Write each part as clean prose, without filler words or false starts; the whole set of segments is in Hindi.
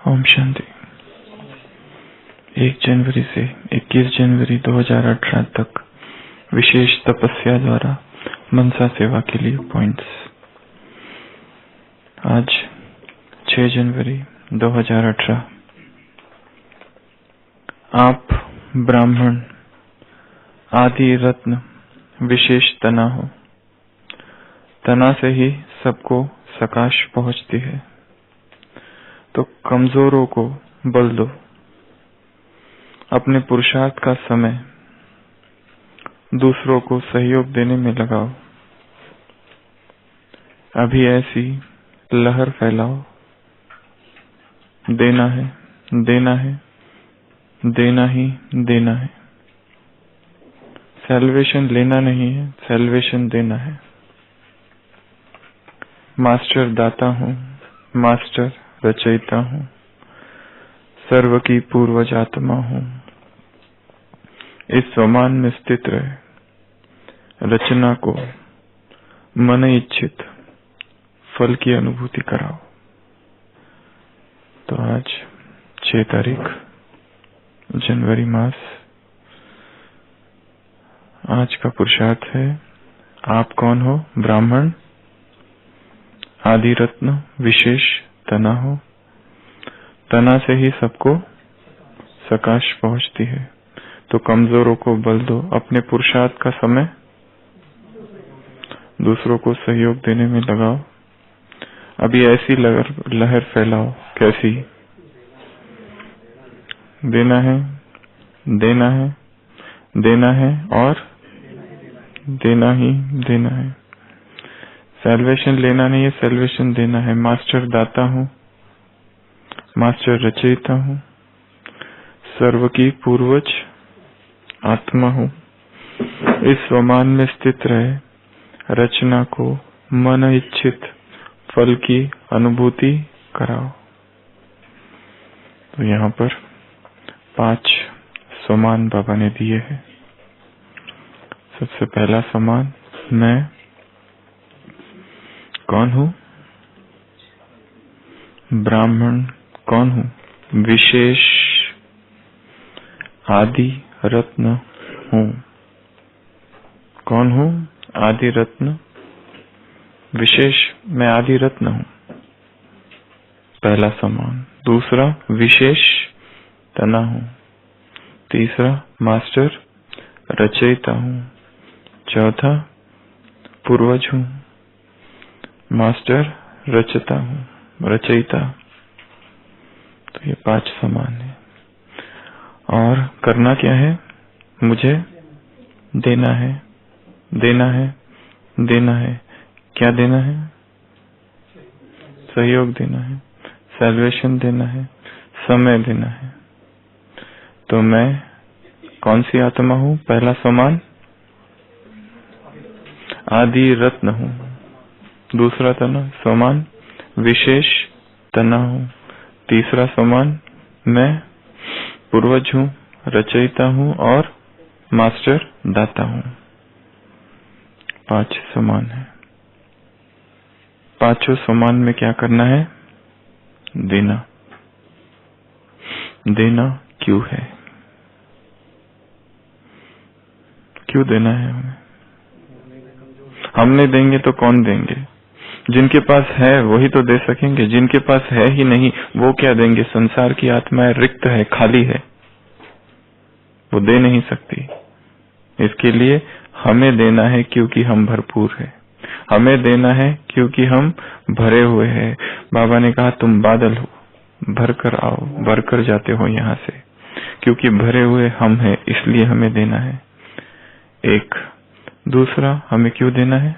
ओम शांति। 1 जनवरी से 21 जनवरी 2018 तक विशेष तपस्या द्वारा मनसा सेवा के लिए पॉइंट्स। आज 6 जनवरी 2018। आप ब्राह्मण आदि रत्न विशेष तना हो। तना से ही सबको सकाश पहुंचती है, तो कमजोरों को बल दो। अपने पुरुषार्थ का समय दूसरों को सहयोग देने में लगाओ। अभी ऐसी लहर फैलाओ। देना है, देना है, देना ही देना है। सैल्वेशन लेना नहीं है, सैल्वेशन देना है। मास्टर दाता हूँ, मास्टर रचयिता हूँ, सर्व की पूर्वज आत्मा हूँ। इस स्वमान में स्थित रहे। रचना को मन इच्छित फल की अनुभूति कराओ। तो आज 6 तारीख जनवरी मास। आज का पुरुषार्थ है, आप कौन हो? ब्राह्मण आदि रत्न विशेष तना हो। तना से ही सबको सकाश पहुंचती है, तो कमजोरों को बल दो। अपने पुरुषार्थ का समय दूसरों को सहयोग देने में लगाओ। अभी ऐसी लहर फैलाओ। कैसी? देना है, देना है, देना है और देना ही देना है। सैल्वेशन लेना नहीं है, सैल्वेशन देना है। मास्टर दाता हूँ, मास्टर रचयिता हूँ, सर्व की पूर्वज आत्मा हूँ। इस स्वमान में स्थित रहे। रचना को मन इच्छित फल की अनुभूति कराओ। तो यहाँ पर 5 स्वमान बाबा ने दिए हैं। सबसे पहला स्वमान, मैं कौन हूँ? ब्राह्मण कौन हूँ? विशेष आदि रत्न हूँ। कौन हूँ? आदि रत्न विशेष। मैं आदि रत्न हूँ, पहला समान। दूसरा, विशेष तना हूँ। तीसरा, मास्टर रचयिता हूँ। चौथा, पूर्वज हूँ। मास्टर रचता हूँ, रचयिता। तो ये 5 समान है। और करना क्या है? मुझे देना है, देना है, देना है। क्या देना है? सहयोग देना है, सैल्वेशन देना है, समय देना है। तो मैं कौन सी आत्मा हूँ? पहला समान आदि रत्न हूँ। दूसरा तना समान विशेष तना हूँ। तीसरा समान मैं पूर्वज हूँ, रचयिता हूँ और मास्टर दाता हूँ। 5 समान है। पांचों समान में क्या करना है? देना। देना क्यों है? क्यों देना है हमें? हम नहीं देंगे तो कौन देंगे? जिनके पास है वही तो दे सकेंगे। जिनके पास है ही नहीं वो क्या देंगे? संसार की आत्माएं रिक्त है, खाली है, वो दे नहीं सकती। इसके लिए हमें देना है क्योंकि हम भरपूर है। हमें देना है क्योंकि हम भरे हुए हैं। बाबा ने कहा तुम बादल हो, भर कर आओ, भर कर जाते हो यहाँ से। क्योंकि भरे हुए हम हैं, इसलिए हमें देना है। एक। दूसरा, हमें क्यों देना है?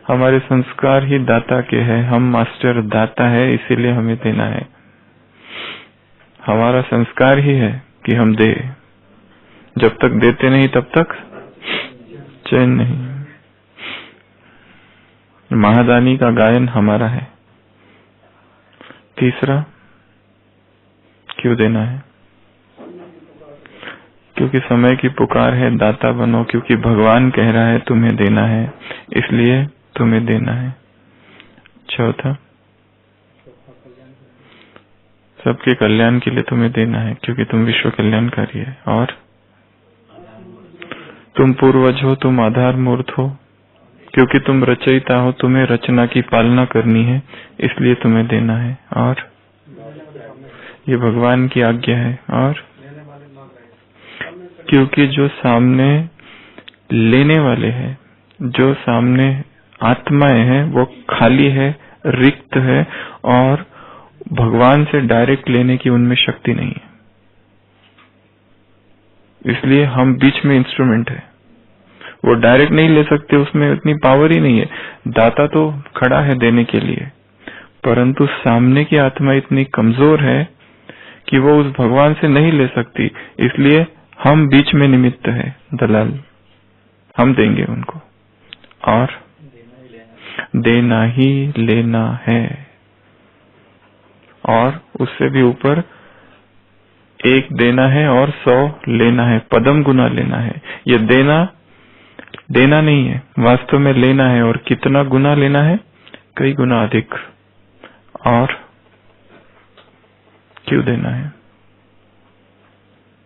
हमारे संस्कार ही दाता के हैं। हम मास्टर दाता है, इसीलिए हमें देना है। हमारा संस्कार ही है कि हम दे। जब तक देते नहीं तब तक चैन नहीं। महादानी का गायन हमारा है। तीसरा, क्यों देना है? क्योंकि समय की पुकार है, दाता बनो। क्योंकि भगवान कह रहा है तुम्हें देना है, इसलिए तुम्हें देना है। चौथा, सबके कल्याण के लिए तुम्हें देना है, क्योंकि तुम विश्व कल्याणकारी है। और तुम पूर्वज हो, तुम आधार मूर्त हो, क्योंकि तुम रचयिता हो, तुम्हें रचना की पालना करनी है, इसलिए तुम्हें देना है। और ये भगवान की आज्ञा है। और क्योंकि जो सामने लेने वाले हैं, जो सामने आत्माएं हैं, वो खाली है, रिक्त है, और भगवान से डायरेक्ट लेने की उनमें शक्ति नहीं है। इसलिए हम बीच में इंस्ट्रूमेंट है, वो डायरेक्ट नहीं ले सकते, उसमें इतनी पावर ही नहीं है। दाता तो खड़ा है देने के लिए, परंतु सामने की आत्मा इतनी कमजोर है कि वो उस भगवान से नहीं ले सकती, इसलिए हम बीच में निमित्त है, दलाल। हम देंगे उनको, और देना ही लेना है। और उससे भी ऊपर 1 देना है और 100 लेना है, पदम गुना लेना है। ये देना नहीं है, वास्तव में लेना है। और कितना गुना लेना है? कई गुना अधिक। और क्यों देना है?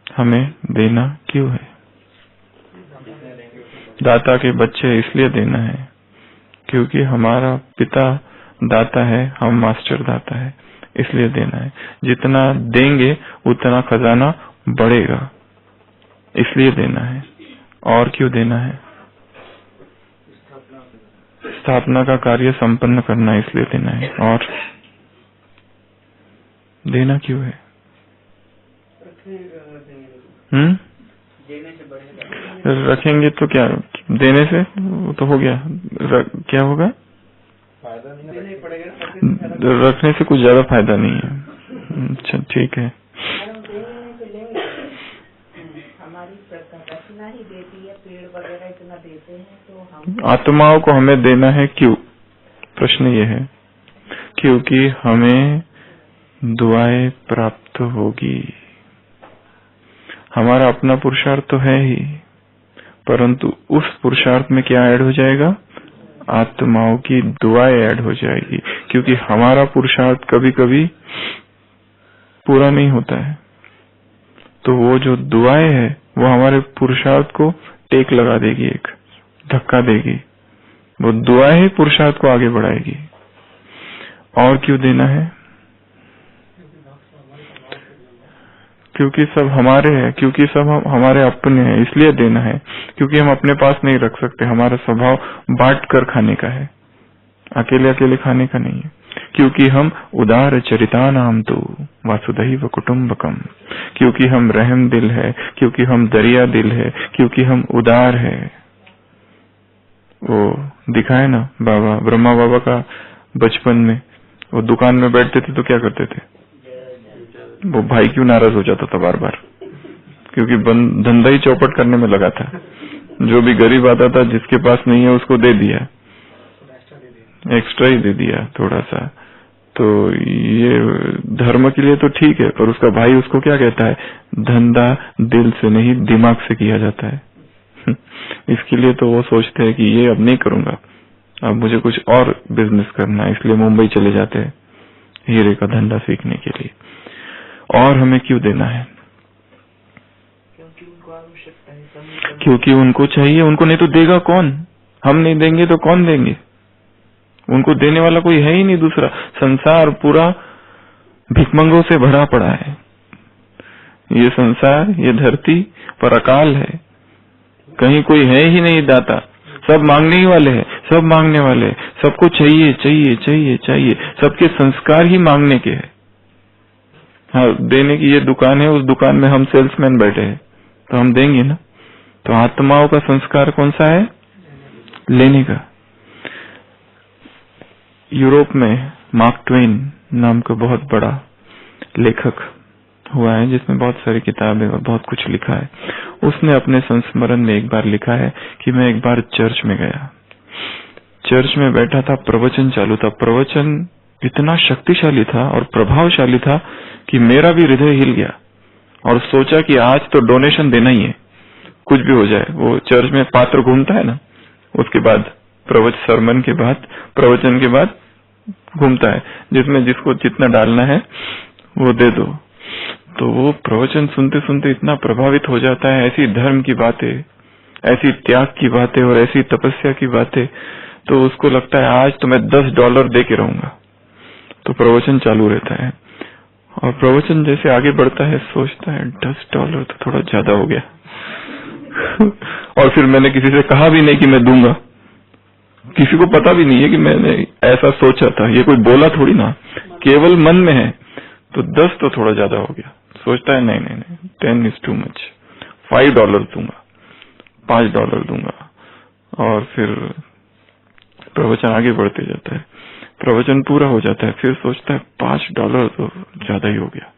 हमें देना क्यों है? दाता के बच्चे इसलिए देना है क्योंकि हमारा पिता दाता है, हम मास्टर दाता है, इसलिए देना है। जितना देंगे उतना खजाना बढ़ेगा, इसलिए देना है। और क्यों देना है? स्थापना का कार्य संपन्न करना, इसलिए देना है। और देना क्यों है? रखेंगे तो क्या, देने से वो तो हो गया, क्या होगा? फायदा नहीं पड़ेगा, रखने से कुछ ज्यादा फायदा नहीं है। अच्छा, ठीक है। हमारी रचना ही देती है, पेड़ वगैरह इतना देते हैं, तो हम आत्माओं को हमें देना है क्यों? प्रश्न ये है, क्योंकि हमें दुआएं प्राप्त होगी। हमारा अपना पुरुषार्थ तो है ही, परंतु उस पुरुषार्थ में क्या ऐड हो जाएगा? आत्माओं की दुआएं ऐड हो जाएगी, क्योंकि हमारा पुरुषार्थ कभी कभी पूरा नहीं होता है। तो वो जो दुआएं है वो हमारे पुरुषार्थ को टेक लगा देगी, एक धक्का देगी। वो दुआएं ही पुरुषार्थ को आगे बढ़ाएगी। और क्यों देना है? क्योंकि सब हमारे हैं, क्योंकि सब हमारे अपने हैं, इसलिए देना है। क्योंकि हम अपने पास नहीं रख सकते, हमारा स्वभाव बांट कर खाने का है, अकेले अकेले खाने का नहीं है। क्योंकि हम उदार चरिता नाम तो वासुदैव कुटुम्बकम, क्योंकि हम रहम दिल है, क्योंकि हम दरिया दिल है, क्योंकि हम उदार है। वो दिखाए ना बाबा, ब्रह्मा बाबा का बचपन में वो दुकान में बैठते थे तो क्या करते थे? वो भाई क्यों नाराज हो जाता था बार बार? क्योंकि धंधा ही चौपट करने में लगा था। जो भी गरीब आता था, जिसके पास नहीं है उसको दे दिया, एक्स्ट्रा ही दे दिया थोड़ा सा। तो ये धर्म के लिए तो ठीक है, पर उसका भाई उसको क्या कहता है? धंधा दिल से नहीं दिमाग से किया जाता है। इसके लिए तो वो सोचते हैं कि ये अब नहीं करूंगा, अब मुझे कुछ और बिजनेस करना है, इसलिए मुंबई चले जाते हैं हीरे का धंधा सीखने के लिए। और हमें क्यों देना है? क्योंकि उनको चाहिए, उनको नहीं तो देगा कौन? हम नहीं देंगे तो कौन देंगे? उनको देने वाला कोई है ही नहीं दूसरा। संसार पूरा भिखमंगों से भरा पड़ा है। ये संसार, ये धरती पर अकाल है, कहीं कोई है ही नहीं दाता। सब मांगने ही वाले हैं, सब मांगने वाले हैं, सबको चाहिए चाहिए चाहिए चाहिए। सबके संस्कार ही मांगने के हैं। हाँ, देने की ये दुकान है, उस दुकान में हम सेल्समैन बैठे हैं तो हम देंगे ना। तो आत्माओं का संस्कार कौन सा है? लेने का। यूरोप में मार्क ट्वेन नाम का बहुत बड़ा लेखक हुआ है, जिसमें बहुत सारी किताबें और बहुत कुछ लिखा है। उसने अपने संस्मरण में एक बार लिखा है कि मैं एक बार चर्च में गया, चर्च में बैठा था, प्रवचन चालू था। प्रवचन इतना शक्तिशाली था और प्रभावशाली था कि मेरा भी हृदय हिल गया और सोचा कि आज तो डोनेशन देना ही है, कुछ भी हो जाए। वो चर्च में पात्र घूमता है ना, उसके बाद सरमन के बाद, प्रवचन के बाद घूमता है, जिसमें जिसको जितना डालना है वो दे दो। तो वो प्रवचन सुनते सुनते इतना प्रभावित हो जाता है, ऐसी धर्म की बातें, ऐसी त्याग की बातें और ऐसी तपस्या की बातें, तो उसको लगता है आज तो मैं $10 दे के रहूंगा। तो प्रवचन चालू रहता है और प्रवचन जैसे आगे बढ़ता है सोचता है $10 तो थोड़ा ज्यादा हो गया। और फिर मैंने किसी से कहा भी नहीं कि मैं दूंगा, किसी को पता भी नहीं है कि मैंने ऐसा सोचा था, ये कोई बोला थोड़ी ना, केवल मन में है। तो 10 तो थोड़ा ज्यादा हो गया। सोचता है नहीं नहीं नहीं, 10 is too much, $5 दूंगा, $5 दूंगा। और फिर प्रवचन आगे बढ़ते जाता है, प्रवचन पूरा हो जाता है, फिर सोचता है $5 तो ज्यादा ही हो गया।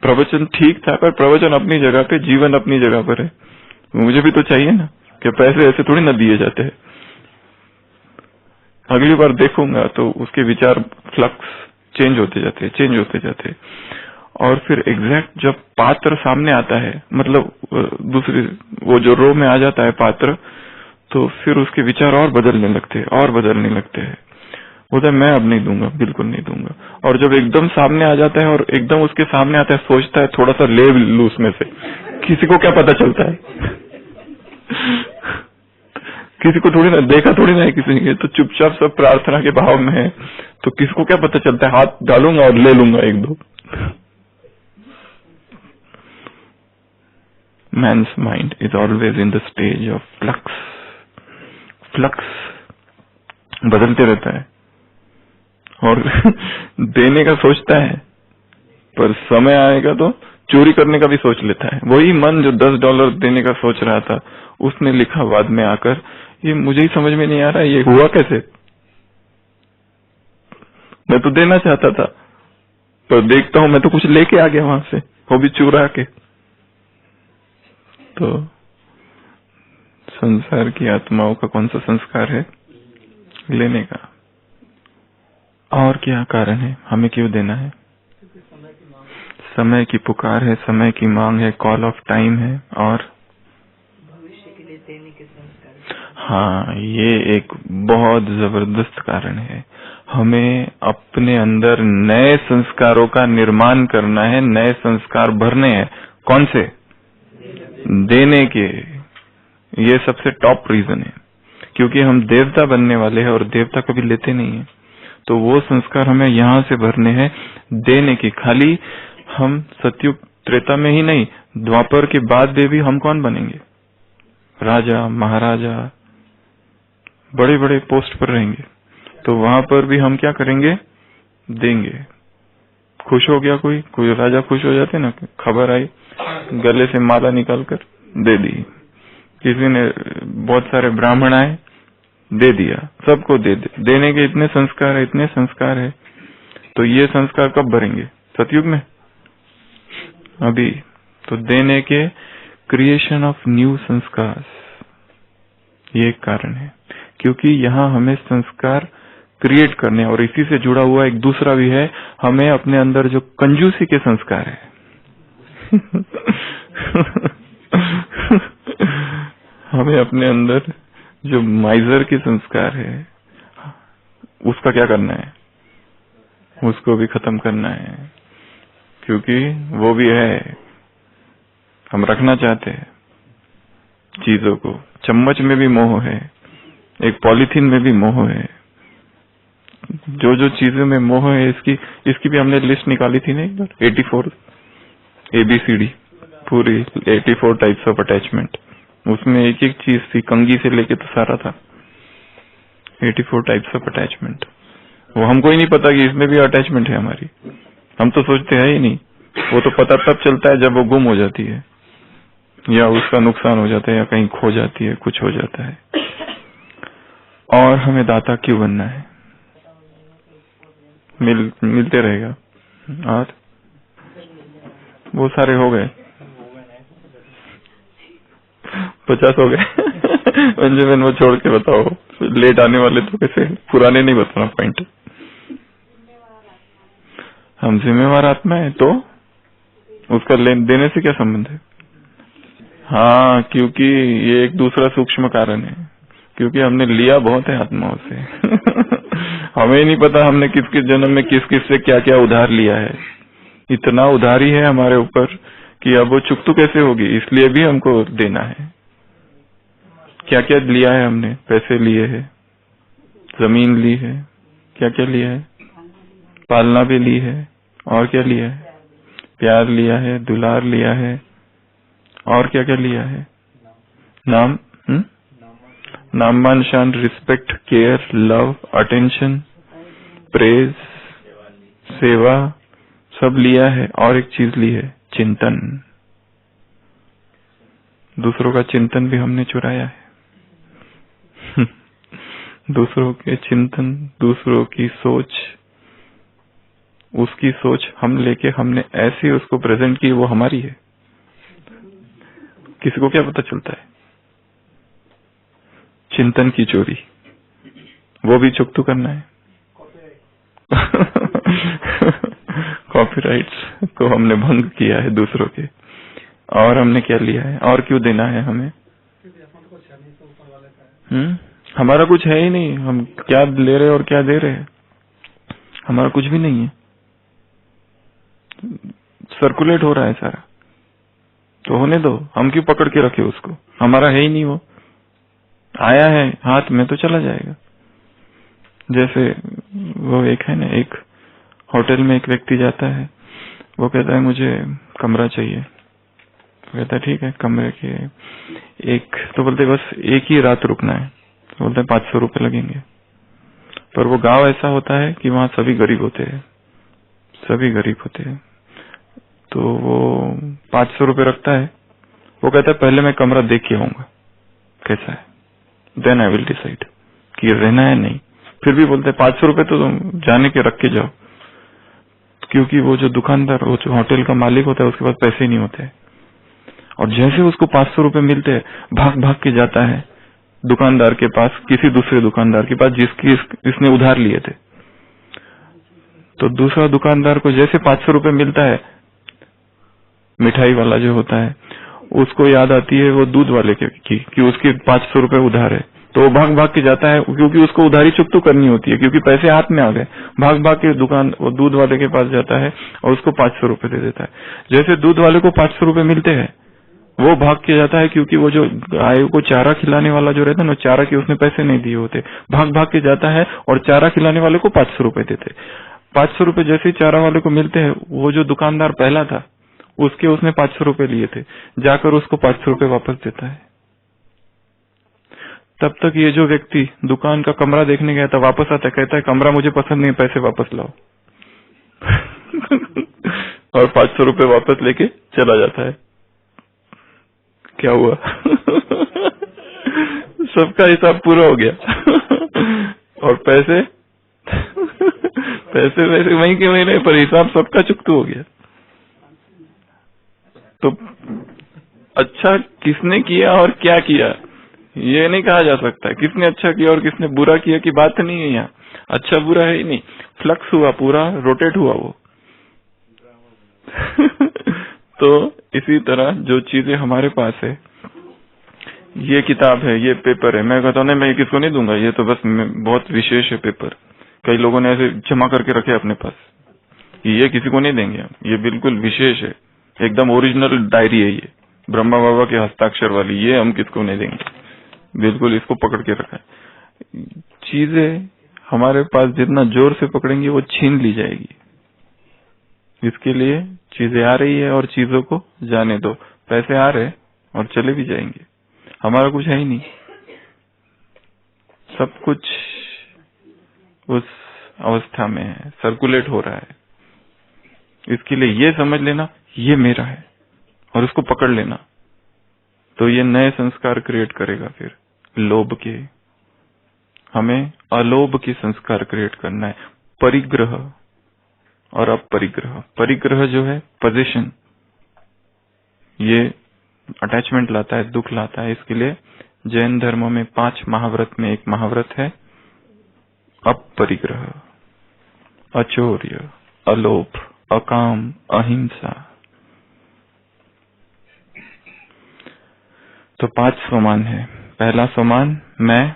प्रवचन ठीक था, पर प्रवचन अपनी जगह पे, जीवन अपनी जगह पर है। मुझे भी तो चाहिए ना, कि पैसे ऐसे थोड़ी ना दिए जाते हैं। अगली बार देखूंगा तो उसके विचार फ्लक्स चेंज होते जाते। और फिर एग्जैक्ट जब पात्र सामने आता है, मतलब दूसरी वो जो रो में आ जाता है पात्र, तो फिर उसके विचार और बदलने लगते हैं। उधर मैं अब नहीं दूंगा, बिल्कुल नहीं दूंगा। और जब एकदम सामने आ जाता है और एकदम उसके सामने आता है, सोचता है थोड़ा सा ले लूं उसमें से, किसी को क्या पता चलता है? किसी को थोड़ी ना देखा, थोड़ी ना है किसी ने, तो चुपचाप सब प्रार्थना के भाव में है, तो किसी को क्या पता चलता है? हाथ डालूंगा और ले लूंगा 1-2। Man's mind is always in the stage of flux बदलते रहता है और देने का सोचता है, पर समय आएगा तो चोरी करने का भी सोच लेता है। वही मन जो $10 देने का सोच रहा था, उसने लिखा बाद में आकर, ये मुझे ही समझ में नहीं आ रहा, ये हुआ कैसे? मैं तो देना चाहता था, पर देखता हूं मैं तो कुछ लेके आ गया वहां से, वो भी चुरा के। तो संसार की आत्माओं का कौन सा संस्कार है? लेने का। और क्या कारण है, हमें क्यों देना है? समय की पुकार है, समय की मांग है, कॉल ऑफ टाइम है, और भविष्य के लिए देने के संस्कार। हाँ, ये एक बहुत जबरदस्त कारण है। हमें अपने अंदर नए संस्कारों का निर्माण करना है, नए संस्कार भरने हैं। कौन से? देने के। ये सबसे टॉप रीजन है, क्योंकि हम देवता बनने वाले हैं और देवता कभी लेते नहीं है। तो वो संस्कार हमें यहाँ से भरने हैं, देने की। खाली हम सतयुग त्रेता में ही नहीं, द्वापर के बाद भी हम कौन बनेंगे? राजा, महाराजा, बड़े बड़े पोस्ट पर रहेंगे, तो वहां पर भी हम क्या करेंगे? देंगे। खुश हो गया कोई राजा खुश हो जाते ना, खबर आई, गले से माला निकालकर दे दी। किसी ने, बहुत सारे ब्राह्मण आए, दे दिया, सबको देने के इतने संस्कार है। तो ये संस्कार कब भरेंगे? सतयुग में? अभी तो देने के क्रिएशन ऑफ न्यू संस्कार, ये एक कारण है, क्योंकि यहाँ हमें संस्कार क्रिएट करने, और इसी से जुड़ा हुआ एक दूसरा भी है, हमें अपने अंदर जो कंजूसी के संस्कार है हमें अपने अंदर जो माइजर के संस्कार है, उसका क्या करना है? उसको भी खत्म करना है, क्योंकि वो भी है, हम रखना चाहते हैं चीजों को। चम्मच में भी मोह है, एक पॉलीथीन में भी मोह है। जो जो चीजों में मोह है, इसकी भी हमने लिस्ट निकाली थी ना एक बार, 84 ABCD, पूरी 84 टाइप्स ऑफ अटैचमेंट। उसमें एक एक चीज थी, कंघी से लेके तो सारा था, 84 टाइप्स ऑफ अटैचमेंट। वो हमको ही नहीं पता कि इसमें भी अटैचमेंट है हमारी, हम तो सोचते हैं ही नहीं। वो तो पता तब चलता है जब वो गुम हो जाती है, या उसका नुकसान हो जाता है, या कहीं खो जाती है, कुछ हो जाता है। और हमें दाता क्यों बनना है? मिलते रहेगा। और वो सारे हो गए, 50 हो गए। बेंजामिन, वो छोड़ के बताओ, लेट आने वाले तो कैसे, पुराने नहीं बताना पॉइंट। हम जिम्मेवार आत्मा है, तो उसका देने से क्या संबंध है? हाँ, क्योंकि ये एक दूसरा सूक्ष्म कारण है, क्योंकि हमने लिया बहुत है आत्माओं से। हमें ही नहीं पता हमने किस किस जन्म में किस किस से क्या क्या उधार लिया है। इतना उधारी है हमारे ऊपर कि अब वो चुकतू कैसे होगी, इसलिए भी हमको देना है। क्या क्या लिया है हमने, पैसे लिए हैं, जमीन ली है, क्या क्या लिया है, पालना भी ली है, और क्या लिया है, प्यार लिया है, दुलार लिया है, और क्या क्या लिया है, नाम, नाममान शान, respect, care, love, attention, praise, सेवा, सब लिया है। और एक चीज ली है, चिंतन। दूसरों का चिंतन भी हमने चुराया है। दूसरों के चिंतन, दूसरों की सोच, उसकी सोच हम लेके हमने ऐसे उसको प्रेजेंट की, वो हमारी है। किसी को क्या पता चलता है? चिंतन की चोरी, वो भी चुकतू करना है। कॉपीराइट्स को हमने भंग किया है दूसरों के। और हमने क्या लिया है, और क्यों देना है हमें? हमारा कुछ है ही नहीं। हम क्या ले रहे और क्या दे रहे हैं? हमारा कुछ भी नहीं है। सर्कुलेट हो रहा है सारा, तो होने दो। हम क्यों पकड़ के रखे उसको? हमारा है ही नहीं। वो आया है हाथ में तो चला जाएगा। जैसे वो एक है ना, एक होटल में एक व्यक्ति जाता है, वो कहता है मुझे कमरा चाहिए। कहता है ठीक है, कमरे के एक, तो बोलते बस एक ही रात रुकना है। तो बोलते हैं 500 रुपए लगेंगे। पर वो गांव ऐसा होता है कि वहां सभी गरीब होते हैं, सभी गरीब होते हैं। तो वो 500 रुपए रखता है। वो कहता है पहले मैं कमरा देख के आऊंगा कैसा है, देन आई विल डिसाइड कि रहना है नहीं। फिर भी बोलते हैं 500 रुपए तो तुम जाने के रख के जाओ, क्योंकि वो जो दुकानदार, वो जो होटल का मालिक होता है, उसके पास पैसे नहीं होते। और जैसे उसको 500 रुपए मिलते हैं, भाग भाग के जाता है दुकानदार के पास, किसी दूसरे दुकानदार के पास जिसकी इसने उधार लिए थे। तो दूसरा दुकानदार को जैसे 500 रुपए मिलता है, मिठाई वाला जो होता है, उसको याद आती है वो दूध वाले की कि उसके 500 रुपए उधार है। तो वो भाग भाग के जाता है, क्योंकि उसको उधारी चुकतू करनी होती है, क्योंकि पैसे हाथ में आ गए। भाग भाग के दुकान, वो दूध वाले के पास जाता है और उसको 500 रुपए दे देता है। जैसे दूध वाले को 500 रुपए मिलते हैं, वो भाग के जाता है, क्योंकि वो जो गाय को चारा खिलाने वाला जो रहता है ना, चारा के उसने पैसे नहीं दिए होते। भाग भाग के जाता है और चारा खिलाने वाले को 500 रुपए देते। 500 रुपए जैसे ही चारा वाले को मिलते हैं, वो जो दुकानदार पहला था उसके उसने 500 रुपए लिए थे, जाकर उसको 500 रुपए वापस देता है। तब तक ये जो व्यक्ति दुकान का कमरा देखने गया था, वापस आता है, कहता है कमरा मुझे पसंद नहीं, पैसे वापस लाओ। और 500 रुपए वापस लेके चला जाता है। क्या हुआ? सबका हिसाब पूरा हो गया। और पैसे पैसे वैसे वहीं के वहीं रहे, पर हिसाब सबका चुकतू हो गया। तो अच्छा किसने किया और क्या किया, ये नहीं कहा जा सकता। किसने अच्छा किया और किसने बुरा किया की बात नहीं है यहाँ। अच्छा बुरा है ही नहीं, फ्लक्स हुआ, पूरा रोटेट हुआ वो। तो इसी तरह जो चीजें हमारे पास है, ये किताब है, ये पेपर है, मैं कहता हूँ नहीं, मैं किसको नहीं दूंगा, ये तो बस बहुत विशेष है पेपर। कई लोगों ने ऐसे जमा करके रखे अपने पास, ये किसी को नहीं देंगे हम, ये बिल्कुल विशेष है, एकदम ओरिजिनल डायरी है ये, ब्रह्मा बाबा के हस्ताक्षर वाली, ये हम किसको नहीं देंगे। बिल्कुल इसको पकड़ के रखा है। चीजें हमारे पास जितना जोर से पकड़ेंगे वो छीन ली जाएगी। इसके लिए चीजें आ रही है और चीजों को जाने दो। पैसे आ रहे और चले भी जाएंगे, हमारा कुछ है ही नहीं। सब कुछ उस अवस्था में है, सर्कुलेट हो रहा है। इसके लिए ये समझ लेना ये मेरा है और उसको पकड़ लेना, तो ये नए संस्कार क्रिएट करेगा। फिर लोभ के, हमें अलोभ के संस्कार क्रिएट करना है। परिग्रह और अपरिग्रह। परिग्रह जो है पोजीशन, ये अटैचमेंट लाता है, दुख लाता है। इसके लिए जैन धर्म में 5 महाव्रत में एक महाव्रत है अपरिग्रह, अचौर्य, अलोभ, अकाम, अहिंसा। तो 5 सोमान है। पहला सोमान, मैं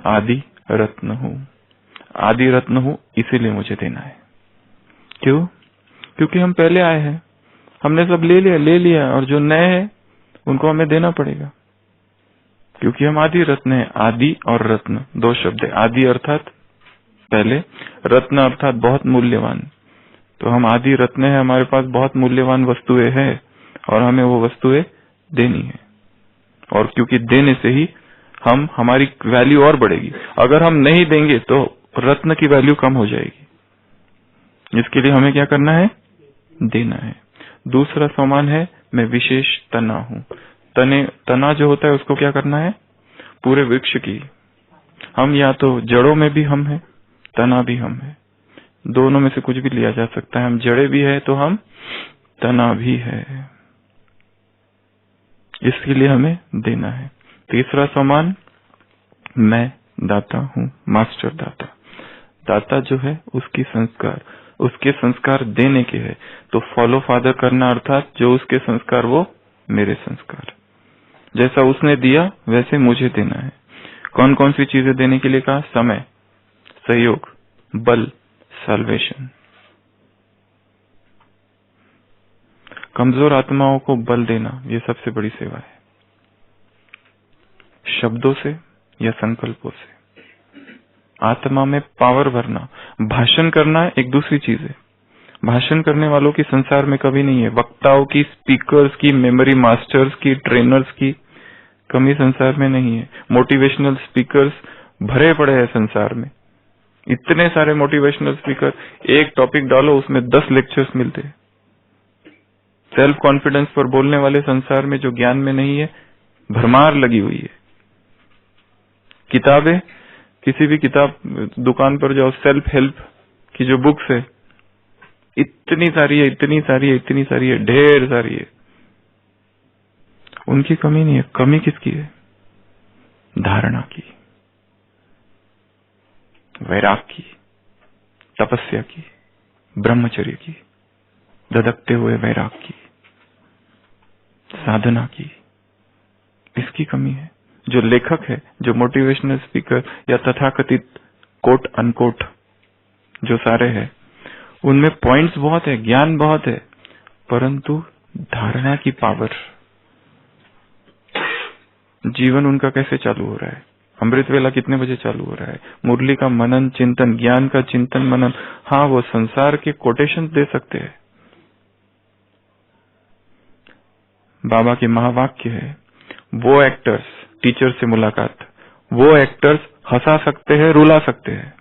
आदि रत्न हूँ। आदि रत्न हूं, इसीलिए मुझे देना है। क्यों? क्योंकि हम पहले आए हैं, हमने सब ले लिया, और जो नए हैं उनको हमें देना पड़ेगा, क्योंकि हम आदि रत्न है। आदि और रत्न दो शब्द है। आदि अर्थात पहले, रत्न अर्थात बहुत मूल्यवान। तो हम आदि रत्न है, हमारे पास बहुत मूल्यवान वस्तुएं हैं और हमें वो वस्तुएं देनी है। और क्योंकि देने से ही हमारी वैल्यू और बढ़ेगी। अगर हम नहीं देंगे तो रत्न की वैल्यू कम हो जाएगी। इसके लिए हमें क्या करना है? देना है। दूसरा समान है, मैं विशेष तना हूं। तना जो होता है उसको क्या करना है? पूरे वृक्ष की, हम या तो जड़ों में भी हम हैं, तना भी हम है, दोनों में से कुछ भी लिया जा सकता है। हम जड़े भी है तो हम तना भी है, इसके लिए हमें देना है। तीसरा समान, मैं दाता हूं, मास्टर दाता। दाता जो है उसके संस्कार देने के है, तो फॉलो फादर करना, अर्थात जो उसके संस्कार वो मेरे संस्कार। जैसा उसने दिया वैसे मुझे देना है। कौन कौन सी चीजें देने के लिए कहा? समय, सहयोग, बल, साल्वेशन। कमजोर आत्माओं को बल देना, ये सबसे बड़ी सेवा है। शब्दों से या संकल्पों से आत्मा में पावर भरना। भाषण करना एक दूसरी चीज है। भाषण करने वालों की संसार में कभी नहीं है। वक्ताओं की, स्पीकर्स की, मेमोरी मास्टर्स की, ट्रेनर्स की कमी संसार में नहीं है। मोटिवेशनल स्पीकर्स भरे पड़े हैं संसार में। इतने सारे मोटिवेशनल स्पीकर, एक टॉपिक डालो उसमें 10 लेक्चर्स मिलते हैं। सेल्फ कॉन्फिडेंस पर बोलने वाले संसार में जो ज्ञान में नहीं है, भरमार लगी हुई है। किताबें, किसी भी किताब दुकान पर जाओ, सेल्फ हेल्प की जो बुक्स है, इतनी सारी है, ढेर सारी है। उनकी कमी नहीं है। कमी किसकी है? धारणा की, वैराग की, तपस्या की, ब्रह्मचर्य की, धधकते हुए वैराग की, साधना की, इसकी कमी है। जो लेखक है, जो मोटिवेशनल स्पीकर या तथाकथित कोट अनकोट जो सारे हैं, उनमें पॉइंट्स बहुत है, ज्ञान बहुत है, परंतु धारणा की पावर, जीवन उनका कैसे चालू हो रहा है? अमृत वेला कितने बजे चालू हो रहा है? मुरली का मनन चिंतन, ज्ञान का चिंतन मनन। हाँ, वो संसार के कोटेशन दे सकते हैं। बाबा के महावाक्य है, वो एक्टर्स, टीचर से मुलाकात, वो एक्टर्स हंसा सकते हैं, रुला सकते हैं।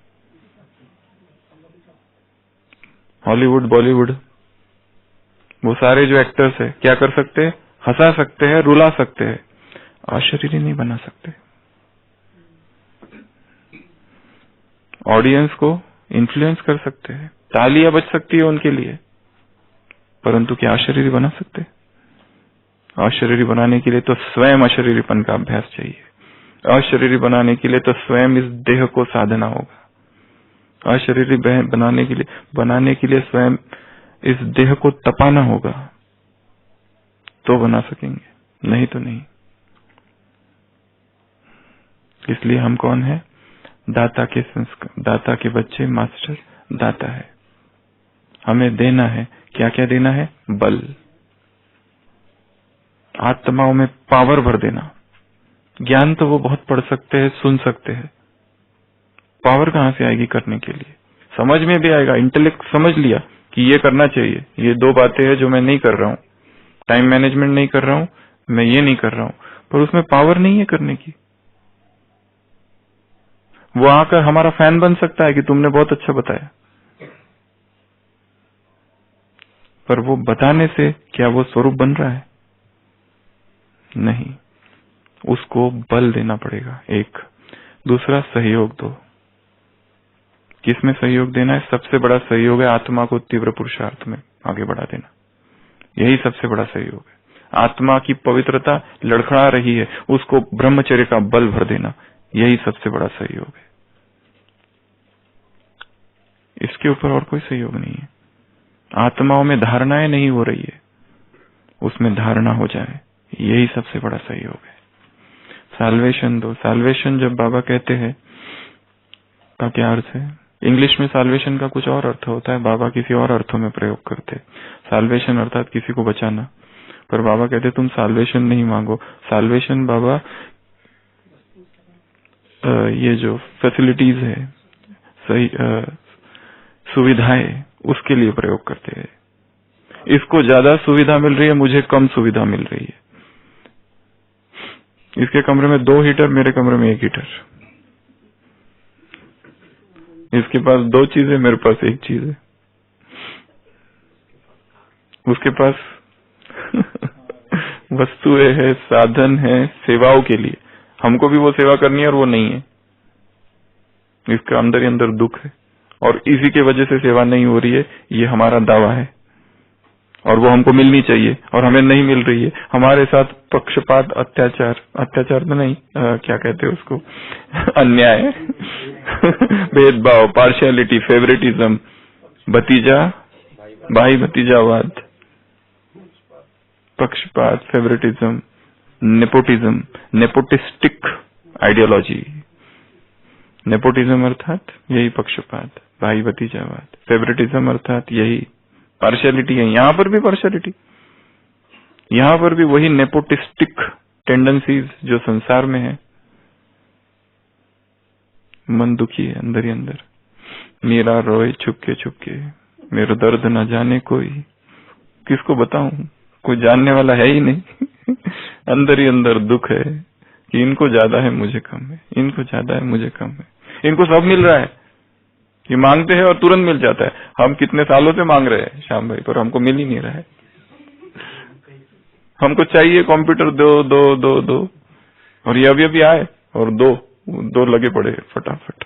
हॉलीवुड, बॉलीवुड, वो सारे जो एक्टर्स है क्या कर सकते हैं? हंसा सकते हैं, रुला सकते हैं, अशरीरी नहीं बना सकते। ऑडियंस को इन्फ्लुएंस कर सकते हैं, तालियां बज सकती है उनके लिए, परंतु क्या अशरीरी बना सकते? अशरीरी बनाने के लिए तो स्वयं अशरीरीपन का अभ्यास चाहिए। अशरीरी बनाने के लिए तो स्वयं इस देह को साधना होगा। अशरीरी बनाने के लिए स्वयं इस देह को तपाना होगा, तो बना सकेंगे, नहीं तो नहीं। इसलिए हम कौन है? दाता के संस्कार, दाता के बच्चे, मास्टर दाता है। हमें देना है, क्या क्या देना है? बल, आत्माओं में पावर भर देना। ज्ञान तो वो बहुत पढ़ सकते हैं, सुन सकते हैं, पावर कहां से आएगी करने के लिए? समझ में भी आएगा, इंटेलेक्ट समझ लिया कि ये करना चाहिए, ये 2 बातें हैं जो मैं नहीं कर रहा हूं, टाइम मैनेजमेंट नहीं कर रहा हूं, मैं ये नहीं कर रहा हूं, पर उसमें पावर नहीं है करने की। वो आकर हमारा फैन बन सकता है कि तुमने बहुत अच्छा बताया, पर वो बताने से क्या वो स्वरूप बन रहा है? नहीं, उसको बल देना पड़ेगा। एक, दूसरा सहयोग दो। किसमें सहयोग देना है? सबसे बड़ा सहयोग है आत्मा को तीव्र पुरुषार्थ में आगे बढ़ा देना, यही सबसे बड़ा सहयोग है। आत्मा की पवित्रता लड़खड़ा रही है, उसको ब्रह्मचर्य का बल भर देना, यही सबसे बड़ा सहयोग है। इसके ऊपर और कोई सहयोग नहीं है। आत्माओं में धारणाएं नहीं हो रही है, उसमें धारणा हो जाए, यही सबसे बड़ा सहयोग है। साल्वेशन दो। साल्वेशन जब बाबा कहते हैं का क्या अर्थ है? इंग्लिश में साल्वेशन का कुछ और अर्थ होता है, बाबा किसी और अर्थों में प्रयोग करते। साल्वेशन अर्थात किसी को बचाना, पर बाबा कहते तुम साल्वेशन नहीं मांगो। साल्वेशन बाबा ये जो फैसिलिटीज है, सही सुविधाएं, उसके लिए प्रयोग करते हैं। इसको ज्यादा सुविधा मिल रही है, मुझे कम सुविधा मिल रही है। इसके कमरे में 2 हीटर, मेरे कमरे में 1 हीटर। इसके पास 2 चीजें, मेरे पास 1 चीज है। उसके पास वस्तुएं है, साधन है सेवाओं के लिए, हमको भी वो सेवा करनी है और वो नहीं है। इसका अंदर ही अंदर दुख है और इसी के वजह से सेवा नहीं हो रही है, ये हमारा दावा है और वो हमको मिलनी चाहिए और हमें नहीं मिल रही है। हमारे साथ पक्षपात, अत्याचार तो नहीं, क्या कहते हैं उसको, अन्याय, भेदभाव, पार्शियलिटी, फेवरेटिज्म, भतीजा भाई भतीजावाद, पक्षपात, favouritism, nepotism, nepotistic ideology. Nepotism अर्थात यही पक्षपात, भाई भतीजावाद। फेवरेटिज्म अर्थात यही पार्शियलिटी है। यहाँ पर भी पार्शियलिटी, यहाँ पर भी वही नेपोटिस्टिक टेंडेंसीज जो संसार में है। मन दुखी है अंदर ही अंदर, मेरा रोए छुपके छुपके, मेरा दर्द न जाने कोई। किसको बताऊं, कोई जानने वाला है ही नहीं। अंदर ही अंदर दुख है कि इनको ज्यादा है मुझे कम है, इनको ज्यादा है मुझे कम है। इनको सब मिल रहा है, ये मांगते हैं और तुरंत मिल जाता है। हम कितने सालों से मांग रहे हैं श्याम भाई, पर हमको मिल ही नहीं रहा है। हमको चाहिए कंप्यूटर, दो दो दो दो, और ये अभी आए और दो लगे पड़े फटाफट।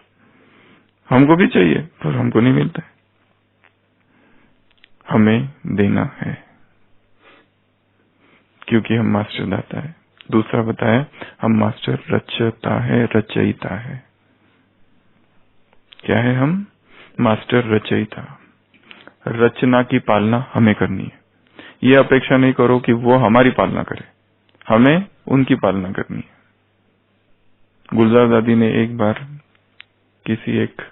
हमको भी चाहिए पर हमको नहीं मिलता है। हमें देना है क्योंकि हम मास्टर दाता है। दूसरा बताया, हम मास्टर रचता है, रचयिता है। क्या है हम? मास्टर रचयिता। रचना की पालना हमें करनी है। ये अपेक्षा नहीं करो कि वो हमारी पालना करे, हमें उनकी पालना करनी है। गुलजार दादी ने एक बार किसी एक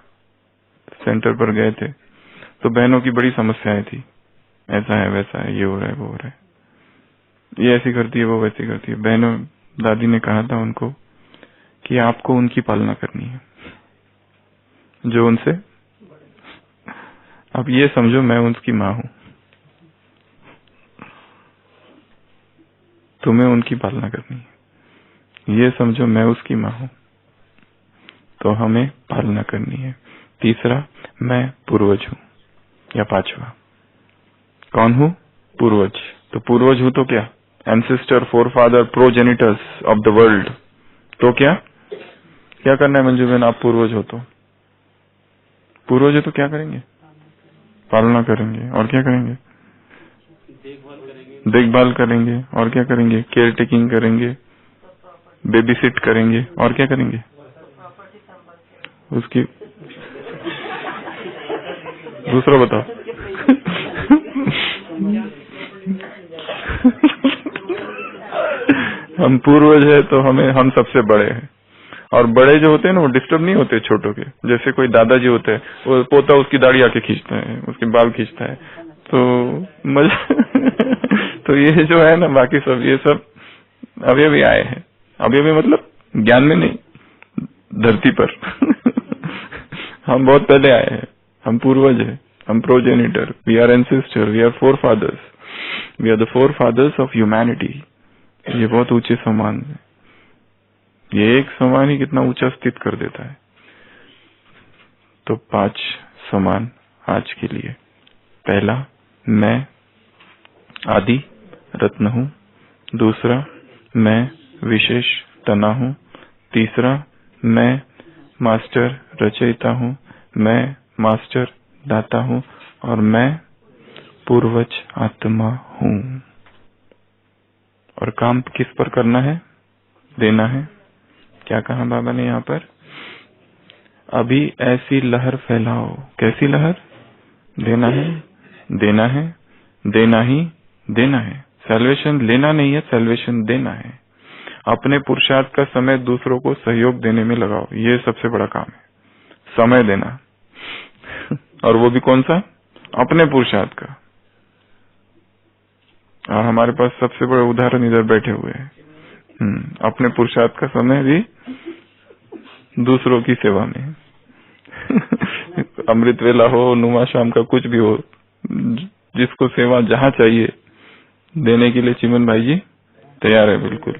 सेंटर पर गए थे, तो बहनों की बड़ी समस्याएं थी, ऐसा है वैसा है, ये हो रहा है वो हो रहा है, ये ऐसी करती है वो वैसी करती है। बहनों, दादी ने कहा था उनको कि आपको उनकी पालना करनी है जो उनसे, अब ये समझो मैं उनकी माँ हूं, तुम्हें उनकी पालना करनी है। ये समझो मैं उसकी माँ हूं, तो हमें पालना करनी है। तीसरा, मैं पूर्वज हूं, या 5वां, कौन हूं? पूर्वज। तो पूर्वज हूं तो क्या? Ancestor, forefather, progenitors of the world. तो क्या करना है मंजू बहन? आप पूर्वज हो तो, पूर्वज है तो क्या करेंगे? पालना करेंगे। और क्या करेंगे? देखभाल करेंगे। और क्या करेंगे? केयर टेकिंग करेंगे, बेबी सिट करेंगे। और क्या करेंगे? उसकी दूसरा बताओ। हम पूर्वज है तो हम सबसे बड़े हैं, और बड़े जो होते हैं ना वो डिस्टर्ब नहीं होते छोटों के। जैसे कोई दादाजी होते हैं, वो पोता उसकी दाढ़ी आके खींचता है, उसके बाल खींचता है, तो मजा तो ये जो है ना, बाकी सब ये सब अभी आए हैं। अभी मतलब ज्ञान में नहीं, धरती पर। हम बहुत पहले आए हैं, हम पूर्वज हैं, हम progenitor, we are ancestor, we are forefathers, we are the forefathers of humanity. ये बहुत ऊंचे सम्मान है। ये एक सम्मान ही कितना ऊंचा स्थित कर देता है। तो 5 सम्मान आज के लिए। पहला, मैं आदि रत्न हूं। दूसरा, मैं विशेष तना हूं। तीसरा, मैं मास्टर रचयिता हूं। मैं मास्टर दाता हूं। और मैं पूर्वज आत्मा हूं। और काम किस पर करना है? देना है। क्या कहा बाबा ने यहाँ पर? अभी ऐसी लहर फैलाओ। कैसी लहर? देना है, देना है, देना ही देना है। सैल्वेशन लेना नहीं है, सैल्वेशन देना है। अपने पुरुषार्थ का समय दूसरों को सहयोग देने में लगाओ, ये सबसे बड़ा काम है। समय देना। और वो भी कौन सा? अपने पुरुषार्थ का। और हमारे पास सबसे बड़ा उदाहरण इधर बैठे हुए हैं। अपने पुरुषार्थ का समय भी दूसरों की सेवा में। अमृत वेला हो, नुमा शाम का कुछ भी हो, जिसको सेवा जहाँ चाहिए देने के लिए चिमन भाई जी तैयार है। बिल्कुल।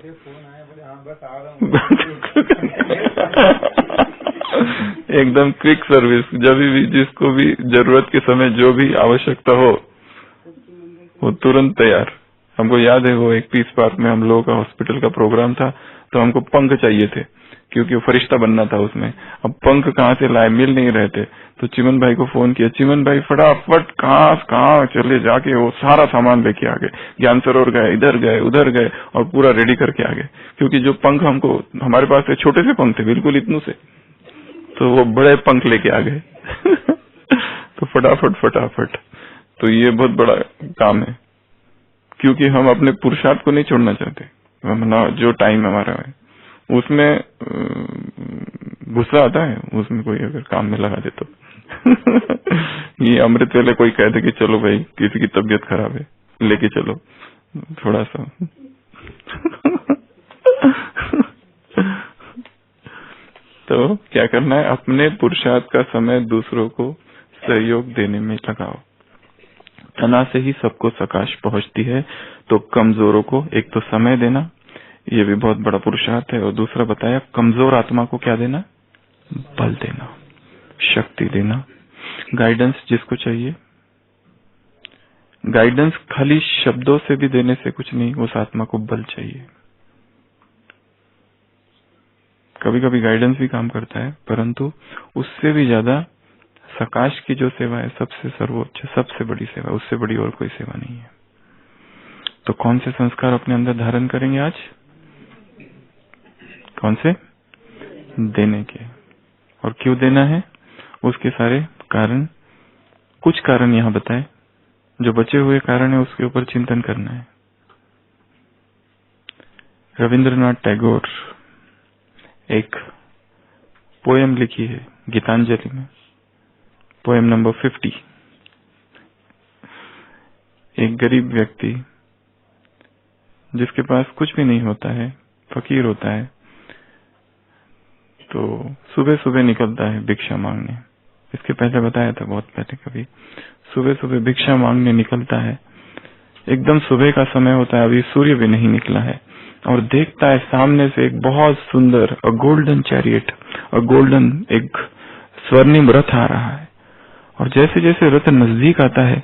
एकदम क्विक सर्विस, जब भी जिसको भी जरूरत के समय जो भी आवश्यकता हो वो तुरंत तैयार। हमको याद है वो एक पीस पार्क में हम लोगों का हॉस्पिटल का प्रोग्राम था, तो हमको पंख चाहिए थे क्योंकि वो फरिश्ता बनना था उसमें। अब पंख कहाँ से लाए, मिल नहीं रहे थे, तो चिमन भाई को फोन किया। चिमन भाई फटाफट कहाँ चले जाके वो सारा सामान लेके आ गए। ज्ञान सरोवर गए, इधर गए, उधर गए और पूरा रेडी करके आ गए। क्योंकि जो पंख हमको, हमारे पास से छोटे से पंख थे बिल्कुल इतनू से, तो वो बड़े पंख लेके आ गए। तो फटाफट। तो ये बहुत बड़ा काम है, क्योंकि हम अपने पुरुषार्थ को नहीं छोड़ना चाहते। हम जो टाइम हमारा है उसमें गुस्सा आता है, उसमें कोई अगर काम में लगा दे तो। ये अमृत वेले कोई कह दे कि चलो भाई किसी की तबीयत खराब है, लेके चलो थोड़ा सा। तो क्या करना है, अपने पुरुषार्थ का समय दूसरों को सहयोग देने में लगाओ। तना से ही सबको सकाश पहुंचती है। तो कमजोरों को एक तो समय देना, ये भी बहुत बड़ा पुरुषार्थ है। और दूसरा बताया, कमजोर आत्मा को क्या देना? बल देना, शक्ति देना, गाइडेंस जिसको चाहिए। गाइडेंस खाली शब्दों से भी देने से कुछ नहीं, उस आत्मा को बल चाहिए। कभी कभी गाइडेंस भी काम करता है, परंतु उससे भी ज्यादा सकाश की जो सेवा है सबसे सर्वोच्च, सबसे बड़ी सेवा, उससे बड़ी और कोई सेवा नहीं है। तो कौन से संस्कार अपने अंदर धारण करेंगे आज? कौन से? देने के। और क्यों देना है उसके सारे कारण, कुछ कारण यहाँ बताए। जो बचे हुए कारण है उसके ऊपर चिंतन करना है। रविंद्रनाथ टैगोर एक पोयम लिखी है गीतांजलि में, पोयम नंबर 50। एक गरीब व्यक्ति जिसके पास कुछ भी नहीं होता है, फकीर होता है, तो सुबह सुबह निकलता है भिक्षा मांगने। इसके पहले बताया था बहुत पहले कभी। सुबह सुबह भिक्षा मांगने निकलता है, एकदम सुबह का समय होता है, अभी सूर्य भी नहीं निकला है, और देखता है सामने से एक बहुत सुंदर गोल्डन चैरियट, गोल्डन एक स्वर्णिम रथ आ रहा है। और जैसे जैसे रथ नजदीक आता है,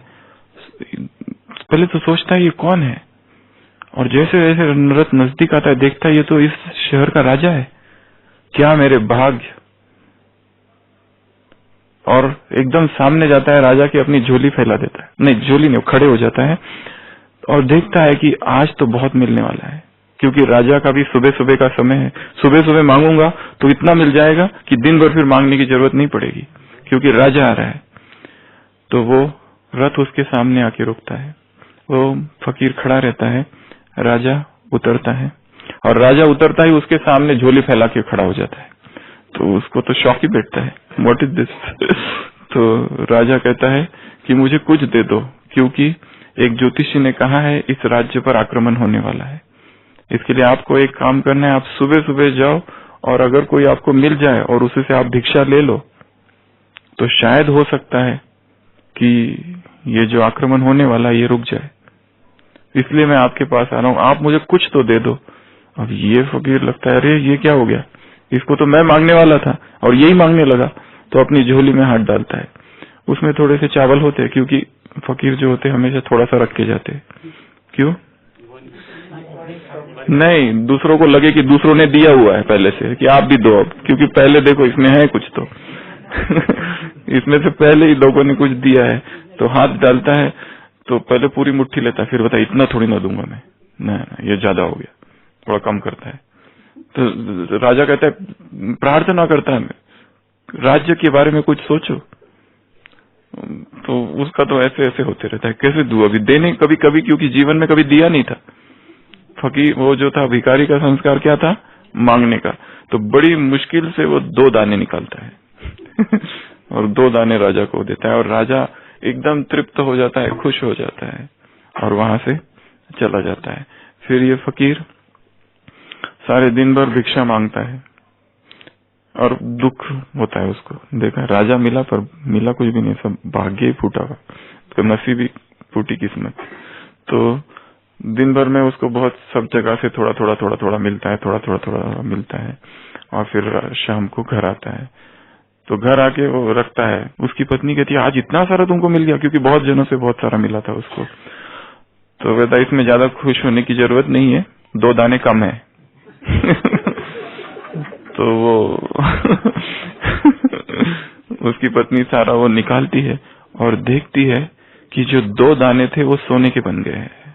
पहले तो सोचता है ये कौन है, और जैसे जैसे रथ नजदीक आता है देखता है ये तो इस शहर का राजा है, क्या मेरे भाग्य। और एकदम सामने जाता है, राजा की अपनी झोली फैला देता है, नहीं झोली नहीं, खड़े हो जाता है और देखता है कि आज तो बहुत मिलने वाला है, क्योंकि राजा का भी सुबह सुबह का समय है। सुबह सुबह मांगूंगा तो इतना मिल जाएगा कि दिन भर फिर मांगने की जरूरत नहीं पड़ेगी, क्योंकि राजा आ रहा है। तो वो रथ उसके सामने आके रुकता है, वो फकीर खड़ा रहता है, राजा उतरता है, और राजा उतरता ही उसके सामने झोली फैला के खड़ा हो जाता है। तो उसको तो शौक ही बैठता है, व्हाट इज दिस। तो राजा कहता है कि मुझे कुछ दे दो, क्योंकि एक ज्योतिषी ने कहा है इस राज्य पर आक्रमण होने वाला है। इसके लिए आपको एक काम करना है, आप सुबह सुबह जाओ और अगर कोई आपको मिल जाए और उसी से आप भिक्षा ले लो, तो शायद हो सकता है कि ये जो आक्रमण होने वाला है ये रुक जाए। इसलिए मैं आपके पास आ रहा हूँ, आप मुझे कुछ तो दे दो। अब ये फकीर लगता है अरे ये क्या हो गया, इसको तो मैं मांगने वाला था और यही मांगने लगा। तो अपनी झोली में हाथ डालता है, उसमें थोड़े से चावल होते हैं, क्योंकि फकीर जो होते हैं हमेशा थोड़ा सा रख के जाते हैं। क्यों? नहीं, दूसरों को लगे कि दूसरों ने दिया हुआ है पहले से, कि आप भी दो अब, क्योंकि पहले देखो इसमें है कुछ तो। इसमें से पहले ही लोगों ने कुछ दिया है। तो हाथ डालता है तो पहले पूरी मुट्ठी लेता है, फिर बता इतना थोड़ी ना दूंगा मैं, ना ये ज्यादा हो गया, थोड़ा कम करता है। तो राजा कहता है, प्रार्थना करता है, राज्य के बारे में कुछ सोचो। तो उसका तो ऐसे ऐसे होते रहता है, कैसे दूं अभी, देने कभी कभी, क्योंकि जीवन में कभी दिया नहीं था। फकीर वो जो था भिखारी का संस्कार क्या था? मांगने का। तो बड़ी मुश्किल से वो 2 दाने निकालता है। और 2 दाने राजा को देता है और राजा एकदम तृप्त हो जाता है, खुश हो जाता है और वहां से चला जाता है। फिर ये फकीर सारे दिन भर भिक्षा मांगता है और दुख होता है उसको। देखा राजा मिला पर मिला कुछ भी नहीं, सब भाग्य ही फूटा हुआ, तो नसीब ही फूटी किस्मत। तो दिन भर में उसको बहुत सब जगह से थोड़ा थोड़ा मिलता है, थोड़ा मिलता है और फिर शाम को घर आता है। तो घर आके वो रखता है, उसकी पत्नी कहती है आज इतना सारा तुमको मिल गया, क्योंकि बहुत जनों से बहुत सारा मिला था उसको। तो कहता इसमें ज्यादा खुश होने की जरूरत नहीं है, 2 दाने कम है। तो वो उसकी पत्नी सारा वो निकालती है और देखती है कि जो 2 दाने थे वो सोने के बन गए हैं।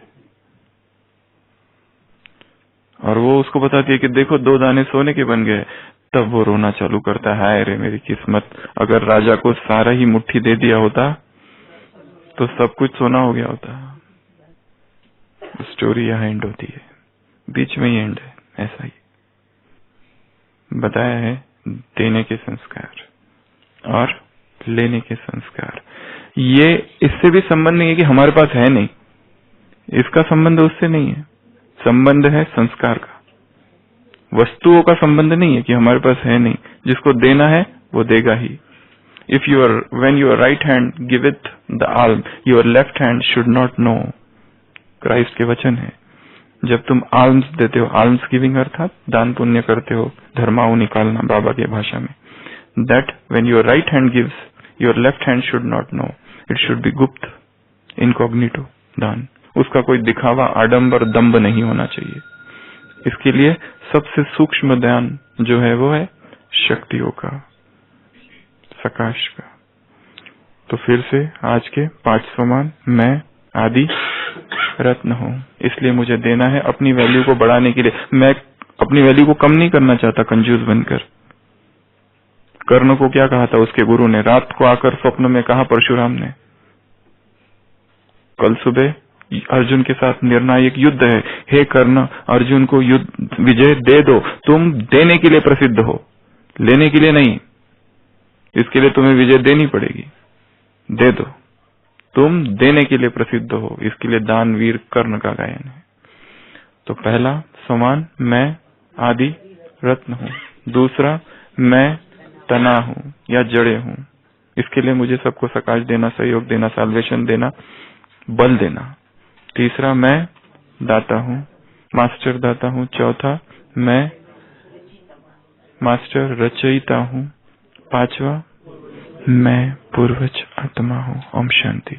और वो उसको बताती है कि देखो 2 दाने सोने के बन गए। तब वो रोना चालू करता है, हाय रे मेरी किस्मत, अगर राजा को सारा ही मुट्ठी दे दिया होता तो सब कुछ सोना हो गया होता। स्टोरी यहाँ एंड होती है, बीच में ही एंड है। ऐसा ही बताया है देने के संस्कार और लेने के संस्कार। ये इससे भी संबंध नहीं है कि हमारे पास है नहीं, इसका संबंध उससे नहीं है, संबंध है संस्कार का। वस्तुओं का संबंध नहीं है कि हमारे पास है नहीं, जिसको देना है वो देगा ही। If when your right hand giveth the alms, your left hand should not know। Christ के वचन है, जब तुम आल्म्स देते हो, आल्म्स गिविंग अर्थात दान पुण्य करते हो, धर्माऊ निकालना बाबा की भाषा में, that when your right hand gives, your left hand should not know, it should be गुप्त, इनकॉग्निटो दान। उसका कोई दिखावा, आडंबर, दंभ नहीं होना चाहिए। इसके लिए सबसे सूक्ष्म दान जो है वो है शक्तियों का, सकाश का। तो फिर से आज के 5 सम्मान, मैं आदि रत्न हूँ, इसलिए मुझे देना है अपनी वैल्यू को बढ़ाने के लिए। मैं अपनी वैल्यू को कम नहीं करना चाहता कंजूस बनकर। कर्ण को क्या कहा था उसके गुरु ने? रात को आकर स्वप्न में कहा परशुराम ने, कल सुबह अर्जुन के साथ निर्णायक युद्ध है, हे कर्ण अर्जुन को युद्ध विजय दे दो। तुम देने के लिए प्रसिद्ध हो, लेने के लिए नहीं। इसके लिए तुम्हें विजय देनी पड़ेगी, दे दो। तुम देने के लिए प्रसिद्ध हो, इसके लिए दानवीर कर्ण का गायन है। तो पहला समान, मैं आदि रत्न हूँ। दूसरा, मैं तना हूँ या जड़े हूँ, इसके लिए मुझे सबको सकाश देना, सहयोग देना, साल्वेशन देना, बल देना। तीसरा, मैं दाता हूँ, मास्टर दाता हूँ। चौथा, मैं मास्टर रचयिता हूँ। 5वां, मैं पूर्वज आत्मा हूँ। ओम शांति।